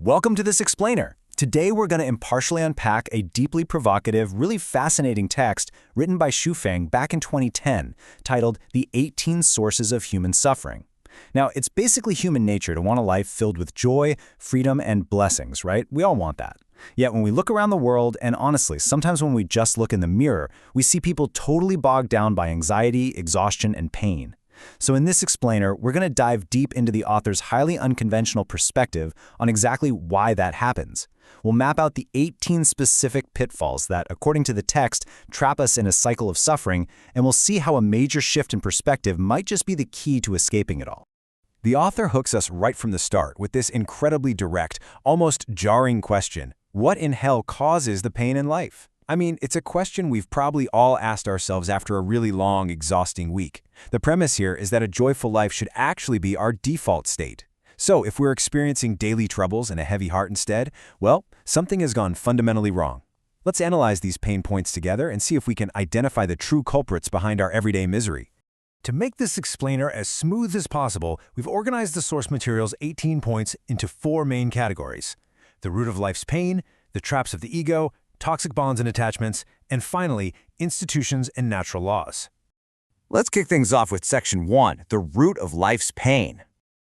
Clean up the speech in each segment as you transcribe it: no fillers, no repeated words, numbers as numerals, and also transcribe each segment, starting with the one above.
Welcome to this explainer. Today we're going to impartially unpack a deeply provocative, really fascinating text written by Xu Feng back in 2010, titled The 18 Sources of Human Suffering. Now, it's basically human nature to want a life filled with joy, freedom, and blessings, right? We all want that. Yet when we look around the world, and honestly, sometimes when we just look in the mirror, we see people totally bogged down by anxiety, exhaustion, and pain. So in this explainer, we're going to dive deep into the author's highly unconventional perspective on exactly why that happens. We'll map out the 18 specific pitfalls that, according to the text, trap us in a cycle of suffering, and we'll see how a major shift in perspective might just be the key to escaping it all. The author hooks us right from the start with this incredibly direct, almost jarring question: what in hell causes the pain in life? I mean, it's a question we've probably all asked ourselves after a really long, exhausting week. The premise here is that a joyful life should actually be our default state. So if we're experiencing daily troubles and a heavy heart instead, well, something has gone fundamentally wrong. Let's analyze these pain points together and see if we can identify the true culprits behind our everyday misery. To make this explainer as smooth as possible, we've organized the source material's 18 points into 4 main categories: the root of life's pain, the traps of the ego, toxic bonds and attachments, and finally, institutions and natural laws. Let's kick things off with Section 1, the root of life's pain.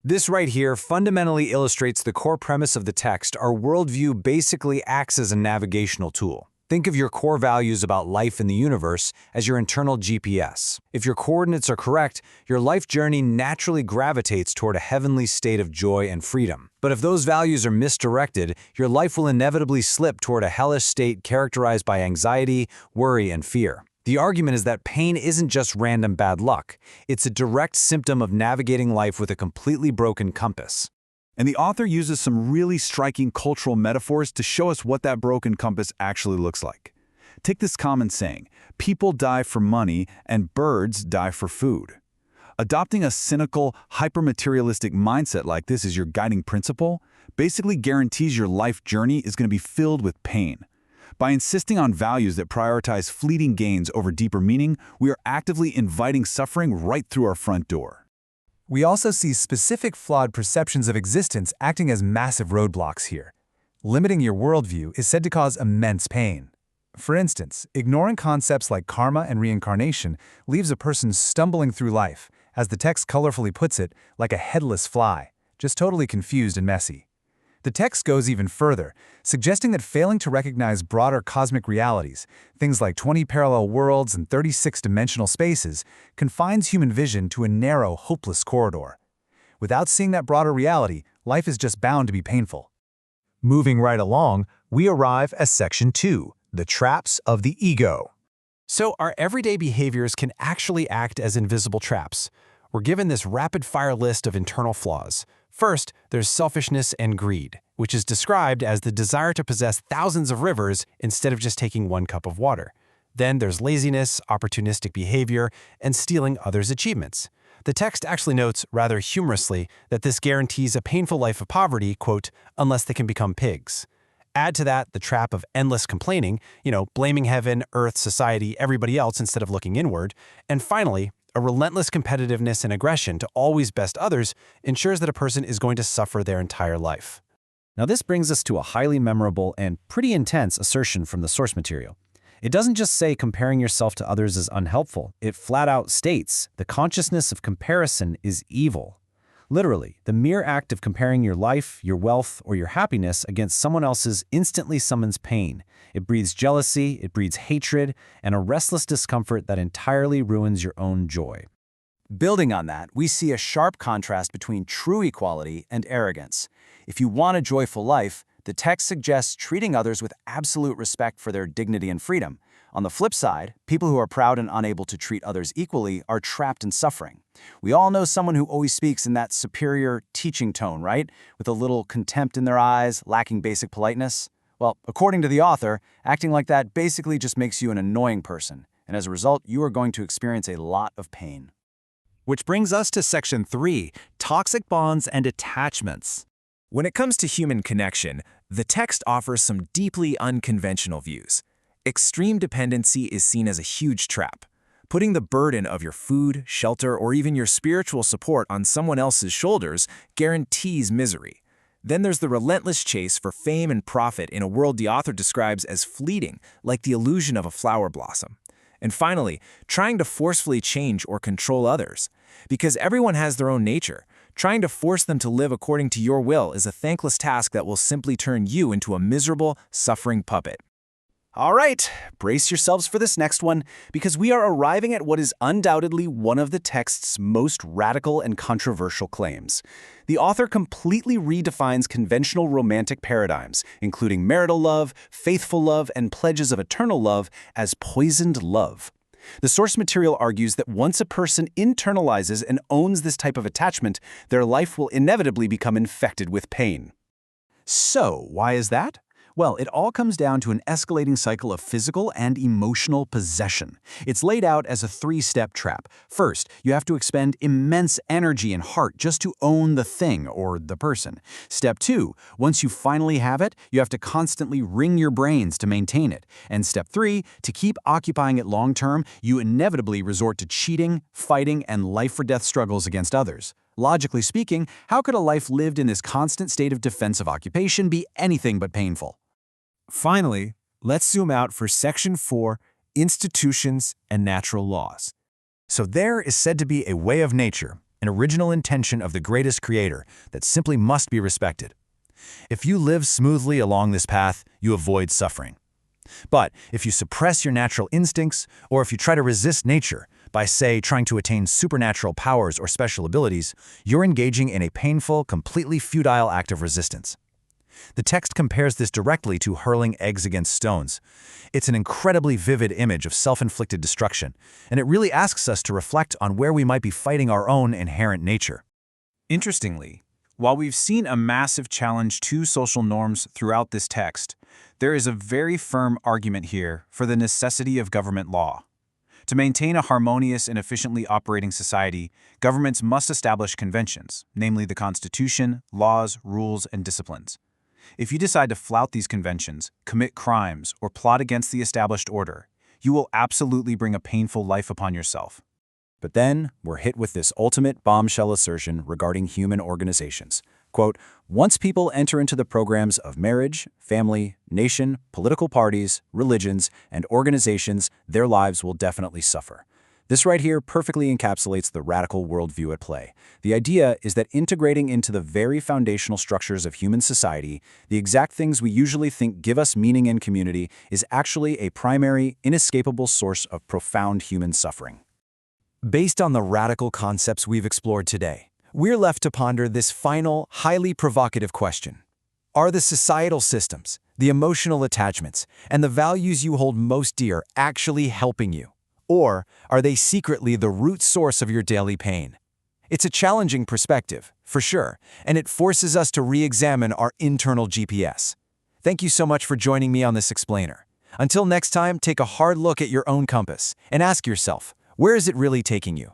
This right here fundamentally illustrates the core premise of the text. Our worldview basically acts as a navigational tool. Think of your core values about life in the universe as your internal GPS. If your coordinates are correct, your life journey naturally gravitates toward a heavenly state of joy and freedom. But if those values are misdirected, your life will inevitably slip toward a hellish state characterized by anxiety, worry, and fear. The argument is that pain isn't just random bad luck. It's a direct symptom of navigating life with a completely broken compass. And the author uses some really striking cultural metaphors to show us what that broken compass actually looks like. Take this common saying: people die for money and birds die for food. Adopting a cynical, hyper-materialistic mindset like this as your guiding principle basically guarantees your life journey is going to be filled with pain. By insisting on values that prioritize fleeting gains over deeper meaning, we are actively inviting suffering right through our front door. We also see specific flawed perceptions of existence acting as massive roadblocks here. Limiting your worldview is said to cause immense pain. For instance, ignoring concepts like karma and reincarnation leaves a person stumbling through life, as the text colorfully puts it, like a headless fly, just totally confused and messy. The text goes even further, suggesting that failing to recognize broader cosmic realities, things like 20 parallel worlds and 36-dimensional spaces, confines human vision to a narrow, hopeless corridor. Without seeing that broader reality, life is just bound to be painful. Moving right along, we arrive at Section 2, the traps of the ego. So our everyday behaviors can actually act as invisible traps. We're given this rapid-fire list of internal flaws. First, there's selfishness and greed, which is described as the desire to possess thousands of rivers instead of just taking 1 cup of water. Then there's laziness, opportunistic behavior, and stealing others' achievements. The text actually notes, rather humorously, that this guarantees a painful life of poverty, quote, unless they can become pigs. Add to that the trap of endless complaining, blaming heaven, earth, society, everybody else instead of looking inward. And finally, a relentless competitiveness and aggression to always best others ensures that a person is going to suffer their entire life. Now this brings us to a highly memorable and pretty intense assertion from the source material. It doesn't just say comparing yourself to others is unhelpful. It flat out states the consciousness of comparison is evil. Literally, the mere act of comparing your life, your wealth, or your happiness against someone else's instantly summons pain. It breeds jealousy, it breeds hatred, and a restless discomfort that entirely ruins your own joy. Building on that, we see a sharp contrast between true equality and arrogance. If you want a joyful life, the text suggests treating others with absolute respect for their dignity and freedom. On the flip side, people who are proud and unable to treat others equally are trapped in suffering. We all know someone who always speaks in that superior teaching tone, right? With a little contempt in their eyes, lacking basic politeness. Well, according to the author, acting like that basically just makes you an annoying person, and as a result, you are going to experience a lot of pain. Which brings us to Section 3, toxic bonds and attachments. When it comes to human connection, the text offers some deeply unconventional views. Extreme dependency is seen as a huge trap. Putting the burden of your food, shelter, or even your spiritual support on someone else's shoulders guarantees misery. Then there's the relentless chase for fame and profit in a world the author describes as fleeting, like the illusion of a flower blossom. And finally, trying to forcefully change or control others. Because everyone has their own nature, trying to force them to live according to your will is a thankless task that will simply turn you into a miserable, suffering puppet. All right, brace yourselves for this next one, because we are arriving at what is undoubtedly one of the text's most radical and controversial claims. The author completely redefines conventional romantic paradigms, including marital love, faithful love, and pledges of eternal love, as poisoned love. The source material argues that once a person internalizes and owns this type of attachment, their life will inevitably become infected with pain. So, why is that? Well, it all comes down to an escalating cycle of physical and emotional possession. It's laid out as a three-step trap. First, you have to expend immense energy and heart just to own the thing or the person. Step 2, once you finally have it, you have to constantly wring your brains to maintain it. And step 3, to keep occupying it long-term, you inevitably resort to cheating, fighting, and life-or-death struggles against others. Logically speaking, how could a life lived in this constant state of defensive occupation be anything but painful? Finally, let's zoom out for Section 4, Institutions and Natural Laws. So there is said to be a way of nature, an original intention of the greatest creator that simply must be respected. If you live smoothly along this path, you avoid suffering. But if you suppress your natural instincts, or if you try to resist nature by, say, trying to attain supernatural powers or special abilities, you're engaging in a painful, completely futile act of resistance. The text compares this directly to hurling eggs against stones. It's an incredibly vivid image of self-inflicted destruction, and it really asks us to reflect on where we might be fighting our own inherent nature. Interestingly, while we've seen a massive challenge to social norms throughout this text, there is a very firm argument here for the necessity of government law. To maintain a harmonious and efficiently operating society, governments must establish conventions, namely the Constitution, laws, rules, and disciplines. If you decide to flout these conventions, commit crimes, or plot against the established order, you will absolutely bring a painful life upon yourself. But then we're hit with this ultimate bombshell assertion regarding human organizations. Quote, once people enter into the programs of marriage, family, nation, political parties, religions, and organizations, their lives will definitely suffer. This right here perfectly encapsulates the radical worldview at play. The idea is that integrating into the very foundational structures of human society, the exact things we usually think give us meaning and community, is actually a primary, inescapable source of profound human suffering. Based on the radical concepts we've explored today, we're left to ponder this final, highly provocative question. Are the societal systems, the emotional attachments, and the values you hold most dear actually helping you? Or are they secretly the root source of your daily pain? It's a challenging perspective, for sure, and it forces us to re-examine our internal GPS. Thank you so much for joining me on this explainer. Until next time, take a hard look at your own compass and ask yourself, where is it really taking you?